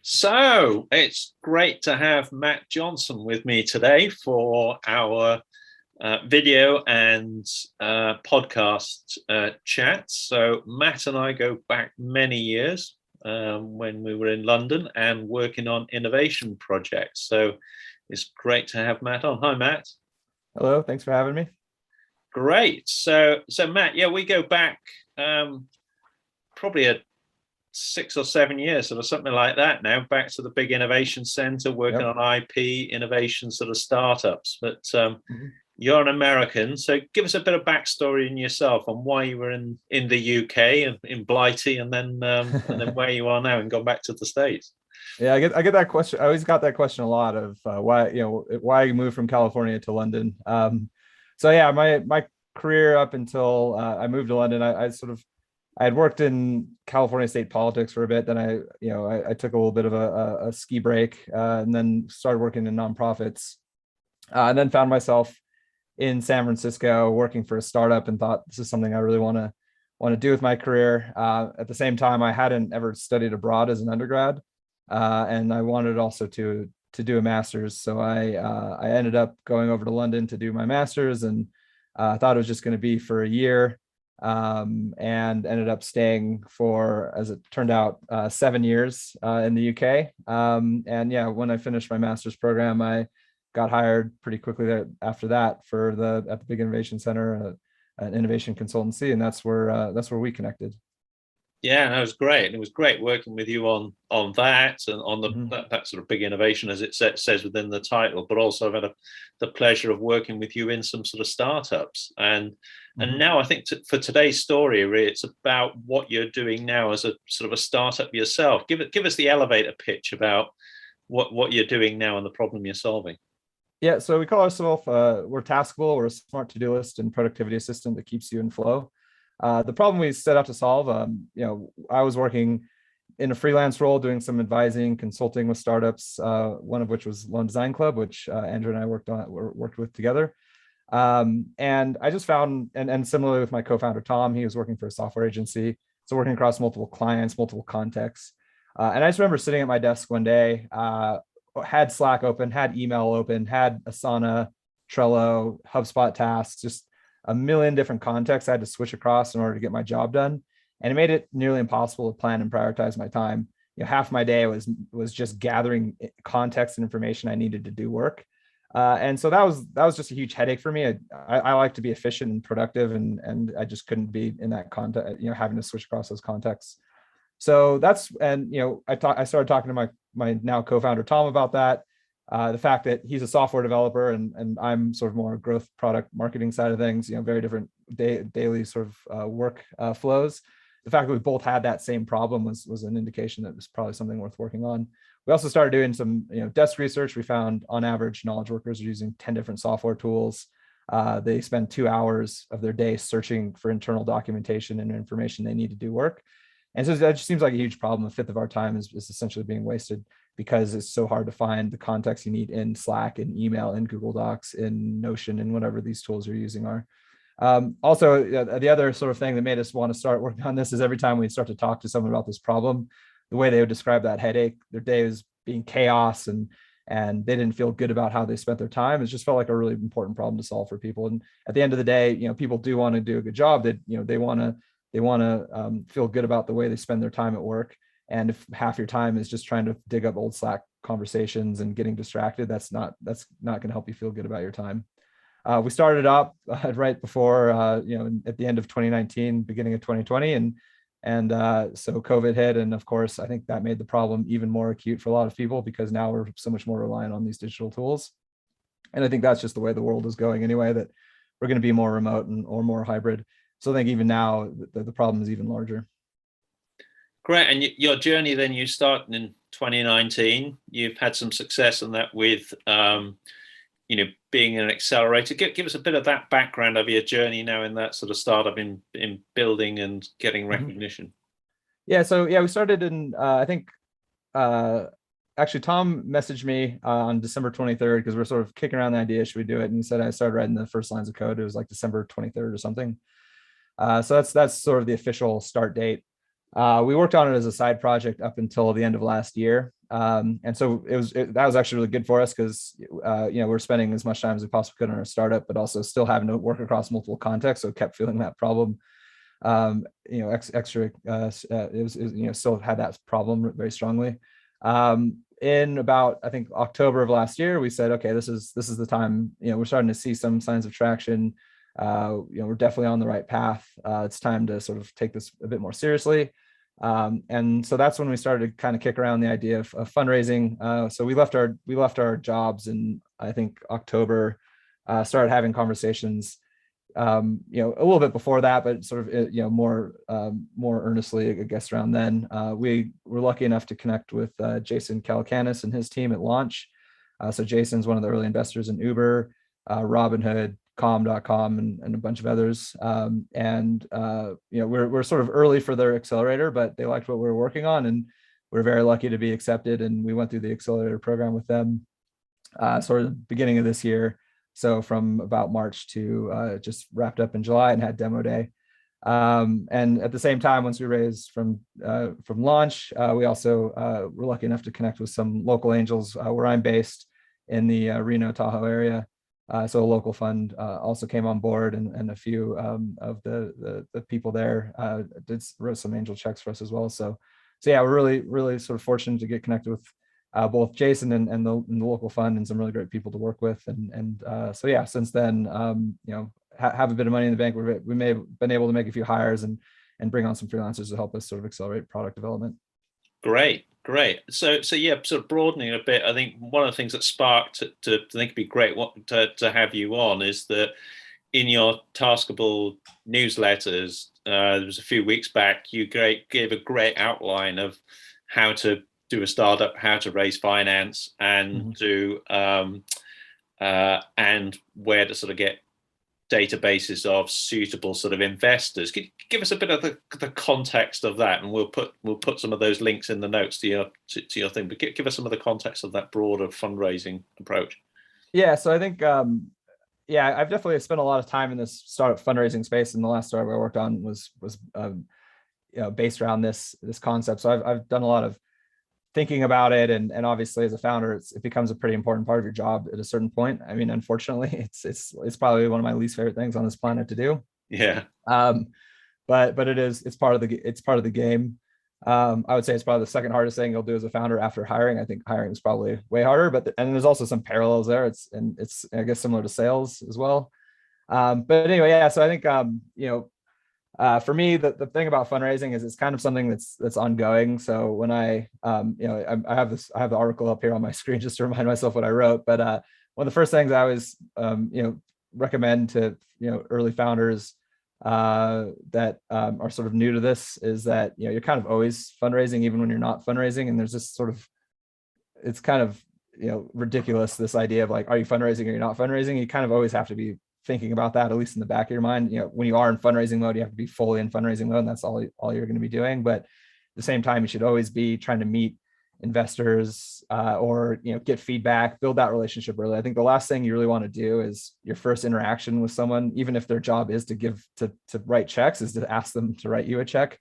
So it's great to have Matt Johnson with me today for our video and podcast chats. So Matt and I go back many years when we were in London and working on innovation projects. So it's great to have Matt on. Hi, Matt. Hello, thanks for having me. Great. So Matt, yeah, we go back probably 6 or 7 years, sort of something like that now, back to the big innovation center, working Yep. on IP, innovation sort of startups. But Mhm. you're an American, so give us a bit of backstory in yourself on why you were in the UK and in Blighty, and then where you are now and gone back to the States. Yeah, I get that question. I always got that question a lot of why you moved from California to London. So yeah, my career up until I moved to London, I had worked in California state politics for a bit. Then I took a little bit of a ski break, and then started working in nonprofits, and then found myself in San Francisco working for a startup and thought this is something I really want to do with my career. At the same time, I hadn't ever studied abroad as an undergrad, and I wanted also to do a master's. So I ended up going over to London to do my master's, and thought it was just going to be for a year, and ended up staying for, as it turned out, 7 years in the UK. And yeah, when I finished my master's program, I got hired pretty quickly after that for at the Big Innovation Center, an innovation consultancy, and that's where we connected. Yeah, that was great. And it was great working with you on that and on Mhm. that sort of big innovation, as it says within the title. But also, I've had the pleasure of working with you in some sort of startups. And Mhm. now I think for today's story, really, it's about what you're doing now as a sort of a startup yourself. Give us the elevator pitch about what you're doing now and the problem you're solving. Yeah, so we call ourselves we're Taskable. We're a smart to-do list and productivity assistant that keeps you in flow. The problem we set out to solve, I was working in a freelance role doing some advising, consulting with startups, one of which was Loan Design Club, which Andrew and I worked with together. And I just found, and similarly with my co-founder Tom, he was working for a software agency, so working across multiple clients, multiple contexts. And I just remember sitting at my desk one day, had Slack open, had email open, had Asana, Trello, HubSpot tasks, just a million different contexts I had to switch across in order to get my job done. And it made it nearly impossible to plan and prioritize my time. Half my day was just gathering context and information I needed to do work. And so that was just a huge headache for me. I like to be efficient and productive, and I just couldn't be in that context, having to switch across those contexts. So I started talking to my now co-founder Tom about that. The fact that he's a software developer and I'm sort of more growth product marketing side of things, very different daily sort of work flows. The fact that we both had that same problem was an indication that it was probably something worth working on. We also started doing some desk research. We found on average knowledge workers are using 10 different software tools. They spend 2 hours of their day searching for internal documentation and information they need to do work. And so that just seems like a huge problem. A fifth of our time is essentially being wasted because it's so hard to find the context you need in Slack, in email, in Google Docs, in Notion, and whatever these tools you're using are. Also, the other sort of thing that made us want to start working on this is every time we start to talk to someone about this problem, the way they would describe that headache, their day was being chaos, and they didn't feel good about how they spent their time. It just felt like a really important problem to solve for people. And at the end of the day, people do want to do a good job. That they want to feel good about the way they spend their time at work. And if half your time is just trying to dig up old Slack conversations and getting distracted, that's not going to help you feel good about your time. We started up right before, at the end of 2019, beginning of 2020, and so COVID hit, and of course, I think that made the problem even more acute for a lot of people because now we're so much more reliant on these digital tools. And I think that's just the way the world is going anyway, that we're going to be more remote or more hybrid. So I think even now the problem is even larger. Great. And your journey then, you started in 2019. You've had some success in that with, being an accelerator. Give us a bit of that background of your journey now in that sort of startup in building and getting recognition. Yeah. So yeah, we started in, I think, actually Tom messaged me on December 23rd because we're sort of kicking around the idea, should we do it? And he said I started writing the first lines of code. It was like December 23rd or something. So that's sort of the official start date. We worked on it as a side project up until the end of last year. And so that was actually really good for us because, we're spending as much time as we possibly could on our startup, but also still having to work across multiple contexts. So kept feeling that problem. Extra, it was, still had that problem very strongly. In about, I think, October of last year, we said, okay, this is the time, we're starting to see some signs of traction. We're definitely on the right path. It's time to sort of take this a bit more seriously. And so that's when we started to kind of kick around the idea of fundraising. So we left our jobs in, I think, October, started having conversations, a little bit before that, but sort of, more earnestly, I guess, around then. We were lucky enough to connect with Jason Calacanis and his team at launch. So Jason's one of the early investors in Uber, Robinhood, Calm.com, and a bunch of others. We're sort of early for their accelerator, but they liked what we were working on, and we're very lucky to be accepted. And we went through the accelerator program with them sort of the beginning of this year. So from about March to just wrapped up in July and had demo day. And at the same time, once we raised from launch, we also were lucky enough to connect with some local angels where I'm based in the Reno, Tahoe area. So a local fund also came on board, and a few of the people there wrote some angel checks for us as well. So yeah, we're really sort of fortunate to get connected with both Jason and the local fund, and some really great people to work with. So yeah, since then, have a bit of money in the bank. We may have been able to make a few hires and bring on some freelancers to help us sort of accelerate product development. Great. So yeah, sort of broadening a bit, I think one of the things that sparked to think it'd be great to have you on is that in your Taskable newsletters, there was a few weeks back, you gave a great outline of how to do a startup, how to raise finance, and and where to sort of get databases of suitable sort of investors. Could you give us a bit of the context of that, and we'll put some of those links in the notes to your thing. But give us some of the context of that broader fundraising approach. Yeah, so I think I've definitely spent a lot of time in this startup fundraising space, and the last startup I worked on was based around this concept. So I've done a lot of thinking about it, and obviously as a founder, it becomes a pretty important part of your job at a certain point. I mean, unfortunately, it's probably one of my least favorite things on this planet to do. Yeah. But it's part of the game. I would say it's probably the second hardest thing you'll do as a founder after hiring. I think hiring is probably way harder, and there's also some parallels there. It's I guess similar to sales as well. But anyway, yeah. So I think for me, the thing about fundraising is it's kind of something that's ongoing. So when I have the article up here on my screen just to remind myself what I wrote. But one of the first things I always recommend to early founders that are sort of new to this is that you're kind of always fundraising even when you're not fundraising. And there's this sort of, it's kind of ridiculous, this idea of like, are you fundraising or you're not fundraising? You kind of always have to be thinking about that, at least in the back of your mind. When you are in fundraising mode, you have to be fully in fundraising mode, and that's all you're going to be doing. But at the same time, you should always be trying to meet investors or get feedback, build that relationship early. I think the last thing you really want to do is your first interaction with someone, even if their job is to write checks, is to ask them to write you a check.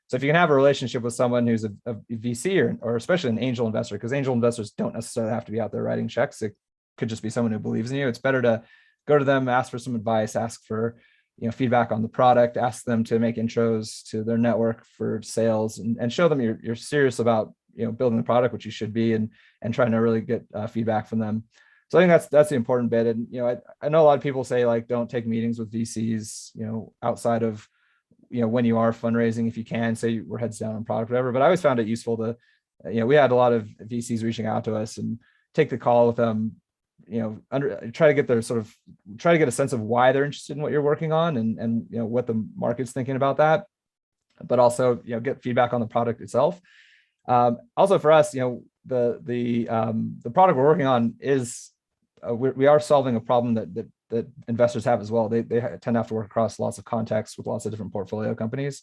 So if you can have a relationship with someone who's a VC or especially an angel investor, because angel investors don't necessarily have to be out there writing checks. It could just be someone who believes in you. It's better to go to them, ask for some advice, ask for feedback on the product, ask them to make intros to their network for sales, and show them you're serious about building the product, which you should be, and trying to really get feedback from them. So I think that's the important bit. And I know a lot of people say like don't take meetings with VCs outside of when you are fundraising, if you can, say we're heads down on product, whatever. But I always found it useful to we had a lot of VCs reaching out to us and take the call with them, try to get a sense of why they're interested in what you're working on, and what the market's thinking about that, but also get feedback on the product itself. Also for us, the product we're working on is we are solving a problem that investors have as well. They tend to have to work across lots of contexts with lots of different portfolio companies.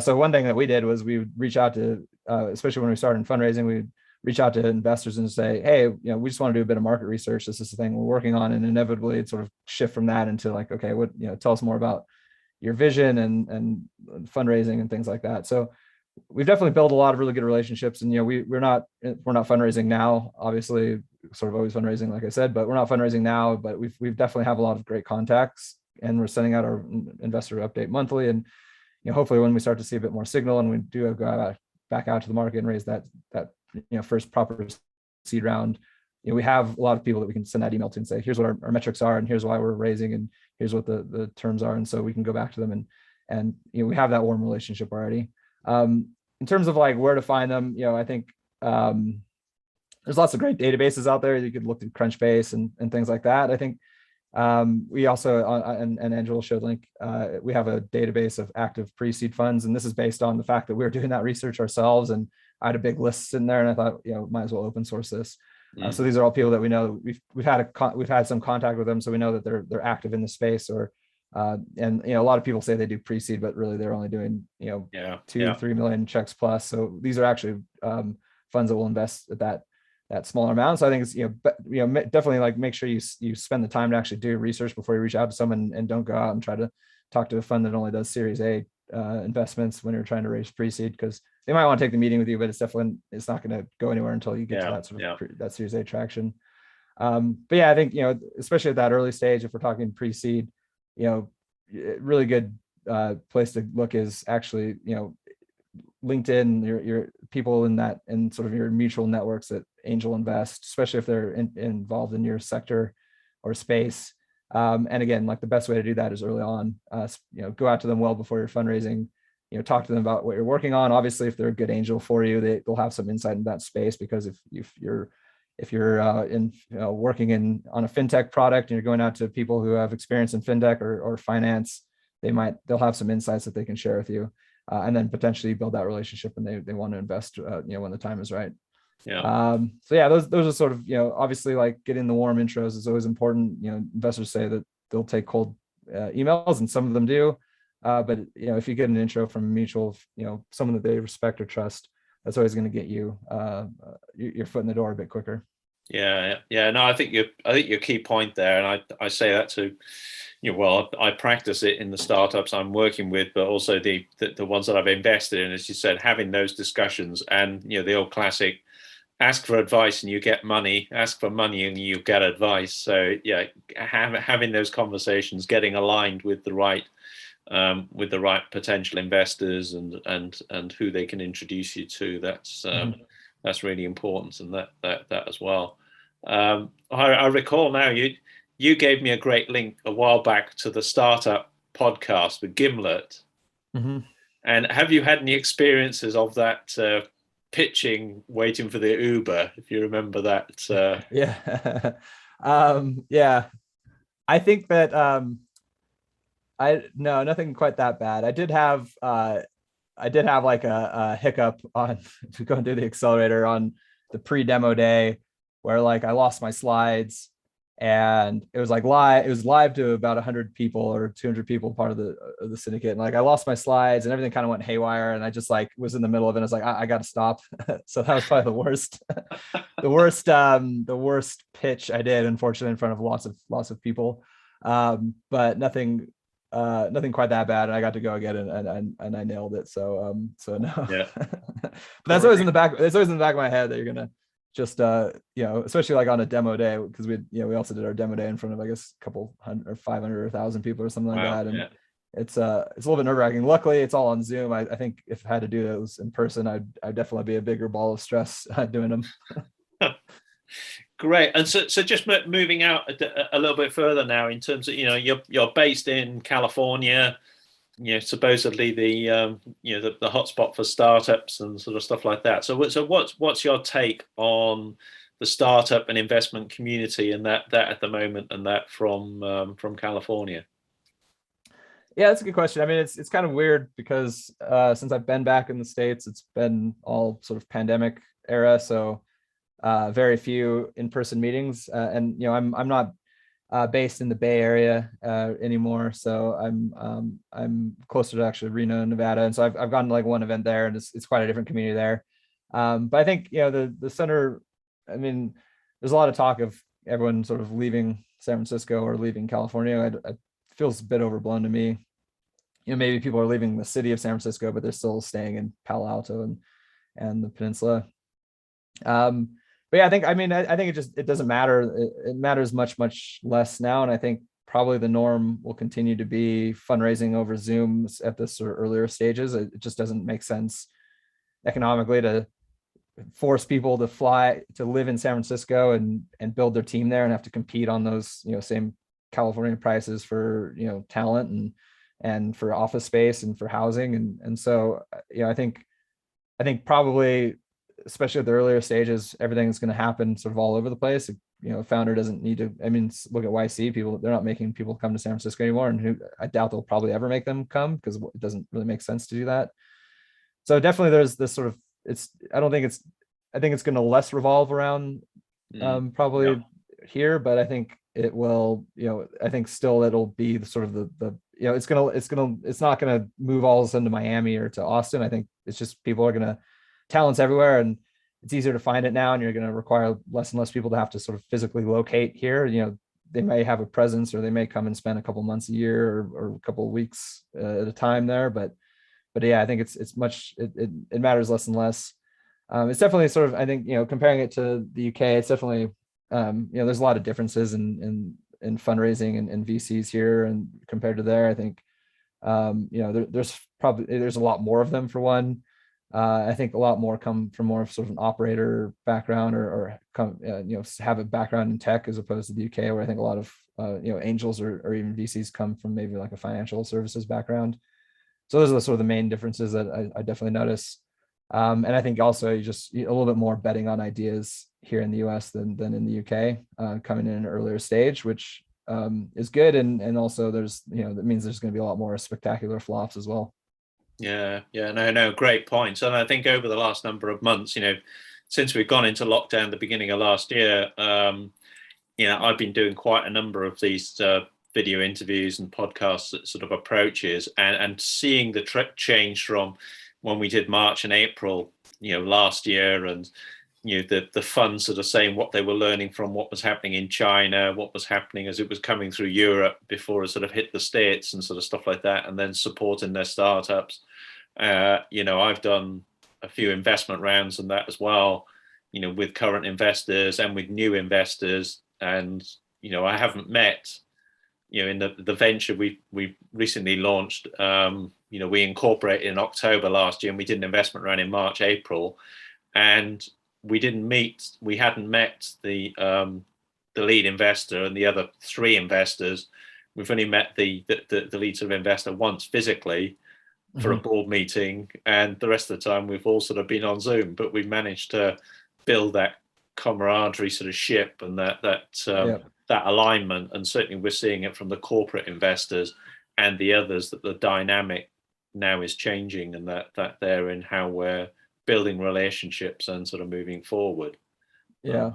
So one thing that we did was we would reach out to, especially when we started in fundraising, we reach out to investors and say, hey, we just want to do a bit of market research. This is the thing we're working on. And inevitably it sort of shift from that into like, okay, tell us more about your vision and fundraising and things like that. So we've definitely built a lot of really good relationships, and we're not fundraising now, obviously, sort of always fundraising, like I said, but we're not fundraising now, but we've definitely have a lot of great contacts, and we're sending out our investor update monthly. And hopefully when we start to see a bit more signal and we do go back out to the market and raise that first proper seed round, we have a lot of people that we can send that email to and say, here's what our metrics are, and here's why we're raising, and here's what the terms are. And so we can go back to them, and we have that warm relationship already. In terms of like where to find them, I think there's lots of great databases out there. You could look at Crunchbase and things like that. I think we also, and Angela showed link, we have a database of active pre-seed funds, and this is based on the fact that we were doing that research ourselves, and I had a big list in there, and I thought, might as well open source this. So these are all people that we know. We've had some contact with them, so we know that they're active in the space, or and a lot of people say they do pre-seed, but really they're only doing 2-3 million checks plus. So these are actually funds that will invest at that smaller amount. So I think it's definitely like make sure you spend the time to actually do research before you reach out to someone, and don't go out and try to talk to a fund that only does Series A investments when you're trying to raise pre-seed, because they might want to take the meeting with you, but it's not going to go anywhere until you get to that sort of that Series A traction. But yeah, I think especially at that early stage, if we're talking pre-seed, really good place to look is actually LinkedIn, your people in sort of your mutual networks that angel invest, especially if they're involved in your sector or space. And again, like the best way to do that is early on. Go out to them well before you're fundraising. Talk to them about what you're working on. Obviously, if they're a good angel for you, they'll have some insight in that space, because if you're working on a fintech product and you're going out to people who have experience in fintech or finance, they'll have some insights that they can share with you, and then potentially build that relationship, and they want to invest when the time is right. So yeah, those are sort of obviously, like, getting the warm intros is always important. Investors say that they'll take cold emails, and some of them do, but if you get an intro from a mutual, someone that they respect or trust, that's always going to get you your foot in the door a bit quicker. No, I think your key point there, and I say that to I practice it in the startups I'm working with, but also the ones that I've invested in, as you said, having those discussions, and the old classic, ask for advice and you get money, ask for money and you get advice. So having those conversations, getting aligned with the right potential investors and who they can introduce you to, that's really important, and that as well. I recall now you gave me a great link a while back to the startup podcast with Gimlet. Mm-hmm. And have you had any experiences of that pitching, waiting for the Uber, if you remember that? Yeah. Yeah. I think that no, nothing quite that bad. I did have like a hiccup on to go and do the accelerator on the pre-demo day, where like I lost my slides, and it was like live to about 100 people or 200 people, part of the syndicate, and like I lost my slides and everything kind of went haywire, and I just like was in the middle of it. I was like, I got to stop. So that was probably the worst the worst pitch I did, unfortunately, in front of lots of people, but nothing quite that bad, and I got to go again, and I nailed it. So no. Yeah. But that's always in the back of my head, that you're gonna just especially like on a demo day, because we also did our demo day in front of, I guess, a couple hundred or 500 or 1,000 people or something like that, and it's a little bit nerve-wracking. Luckily it's all on Zoom. I think if I had to do those in person, I'd definitely be a bigger ball of stress doing them. Great. And so just moving out a little bit further now, in terms of you're based in California, supposedly the the hotspot for startups and sort of stuff like that. So what's your take on the startup and investment community and that at the moment, and that from California? Yeah, that's a good question. I mean, it's kind of weird, because since I've been back in the States, it's been all sort of pandemic era, so very few in-person meetings, and I'm not based in the Bay Area anymore, so I'm closer to actually Reno, Nevada, and so I've gone to like one event there, and it's quite a different community there. But I think the center, I mean, there's a lot of talk of everyone sort of leaving San Francisco or leaving California. It feels a bit overblown to me. maybe people are leaving the city of San Francisco, but they're still staying in Palo Alto and the peninsula. But yeah, I think it doesn't matter. It matters much less now. And I think probably the norm will continue to be fundraising over Zoom at this or earlier stages. It just doesn't make sense economically to force people to fly to live in San Francisco and build their team there and have to compete on those, same California prices for, talent and for office space and for housing. And so, I think probably, especially at the earlier stages, everything's going to happen sort of all over the place. A founder doesn't need to, look at YC people, they're not making people come to San Francisco anymore. And I doubt they'll probably ever make them come because it doesn't really make sense to do that. So definitely there's this sort of, I think it's going to less revolve around probably here, but I think it will, I think still it'll be the sort of the it's not going to move all of a sudden to Miami or to Austin. I think it's just people are going to, talent's everywhere and it's easier to find it now, and you're going to require less and less people to have to sort of physically locate here. They may have a presence or they may come and spend a couple months a year or a couple of weeks at a time there, but yeah, I think it matters less and less. It's definitely sort of, I think, comparing it to the UK, it's definitely, there's a lot of differences in fundraising and VCs here and compared to there. I think, there's a lot more of them for one. I think a lot more come from more of sort of an operator background or come, have a background in tech as opposed to the UK, where I think a lot of, angels or even VCs come from maybe like a financial services background. So those are the sort of the main differences that I definitely notice. And I think also a little bit more betting on ideas here in the US than in the UK, coming in an earlier stage, which is good. And also there's, that means there's going to be a lot more spectacular flops as well. Yeah, no, great points. And I think over the last number of months, since we've gone into lockdown the beginning of last year, I've been doing quite a number of these video interviews and podcasts sort of approaches, and seeing the change from when we did March and April, last year, and the funds sort of saying what they were learning from what was happening in China, what was happening as it was coming through Europe before it sort of hit the States and sort of stuff like that, and then supporting their startups. I've done a few investment rounds and that as well, with current investors and with new investors. And, I haven't met, in the venture we recently launched, we incorporated in October last year, and we did an investment round in March, April, and we hadn't met the lead investor and the other three investors. We've only met the lead sort of investor once physically for a board meeting, and the rest of the time we've all sort of been on Zoom, but we've managed to build that camaraderie sort of ship and that alignment. And certainly we're seeing it from the corporate investors and the others, that the dynamic now is changing, and that they're in how we're building relationships and sort of moving forward. I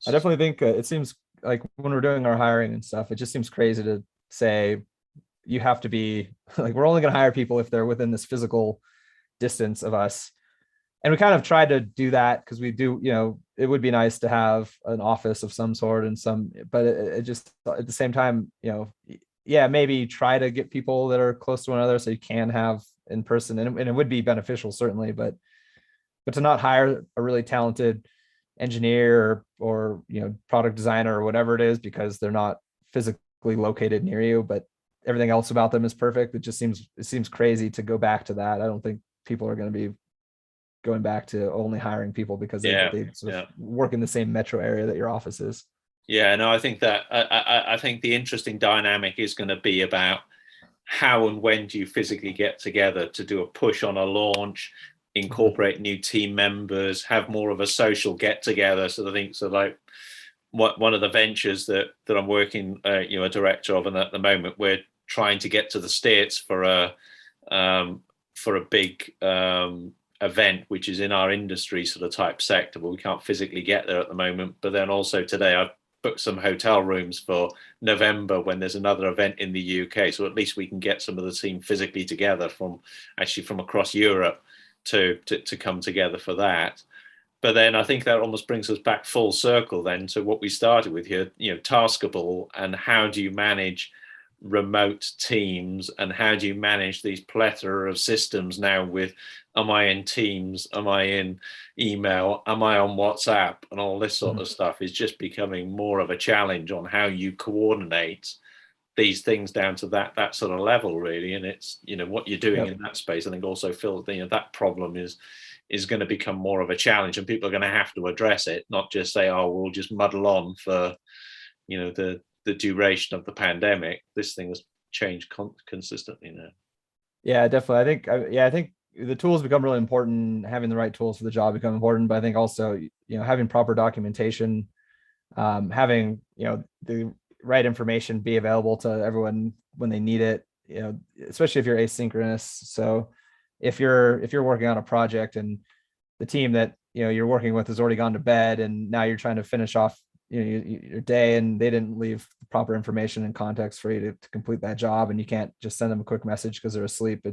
definitely think it seems like when we're doing our hiring and stuff, it just seems crazy to say you have to be like, we're only going to hire people if they're within this physical distance of us. And we kind of tried to do that because we do, it would be nice to have an office of some sort but it just, at the same time, maybe try to get people that are close to one another so you can have in person, and it would be beneficial certainly, but to not hire a really talented engineer or product designer or whatever it is because they're not physically located near you, but everything else about them is perfect. It seems crazy to go back to that. I don't think people are going to be going back to only hiring people because they sort of work in the same metro area that your office is. Yeah, no, I think that I think the interesting dynamic is going to be about how and when do you physically get together to do a push on a launch, incorporate new team members, have more of a social get together. So I think like one of the ventures that I'm working, a director of, and at the moment we're trying to get to the States for a big event, which is in our industry sort of type sector, but we can't physically get there at the moment. But then also today I've booked some hotel rooms for November when there's another event in the UK. So at least we can get some of the team physically together from across Europe to come together for that. But then I think that almost brings us back full circle then to what we started with here, Taskable, and how do you manage remote teams, and how do you manage these plethora of systems now with, am I in Teams, am I in email, am I on WhatsApp, and all this sort of stuff is just becoming more of a challenge on how you coordinate these things down to that sort of level, really. And it's, what you're doing in that space, I think also feels, that problem is going to become more of a challenge, and people are going to have to address it, not just say, oh, we'll just muddle on for the duration of the pandemic. This thing has changed consistently now. Yeah, definitely. I think the tools become really important. Having the right tools for the job become important, but I think also, having proper documentation, having, the right information be available to everyone when they need it, especially if you're asynchronous. So if you're working on a project and the team that, you're working with has already gone to bed, and now you're trying to finish off your day, and they didn't leave proper information and context for you to complete that job, and you can't just send them a quick message because they're asleep.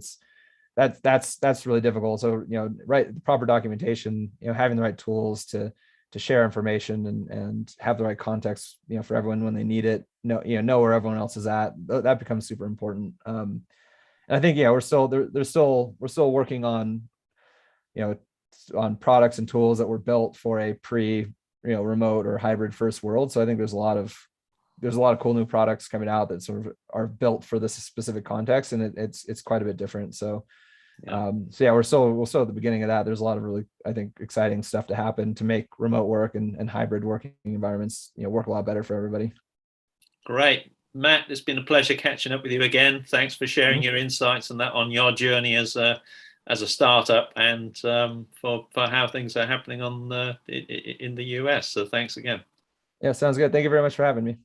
That's really difficult. So, right, the proper documentation, having the right tools to share information and have the right context, for everyone when they need it, know where everyone else is at. That becomes super important. And I think, we're still working on, on products and tools that were built for a remote or hybrid first world. So I think there's a lot of cool new products coming out that sort of are built for this specific context, and it's quite a bit different. So we're still at the beginning of that. There's a lot of really, I think, exciting stuff to happen to make remote work and hybrid working environments, work a lot better for everybody. Great. Matt, it's been a pleasure catching up with you again. Thanks for sharing your insights and that on your journey as a startup, and for how things are happening in the US. So thanks again. Yeah, sounds good. Thank you very much for having me.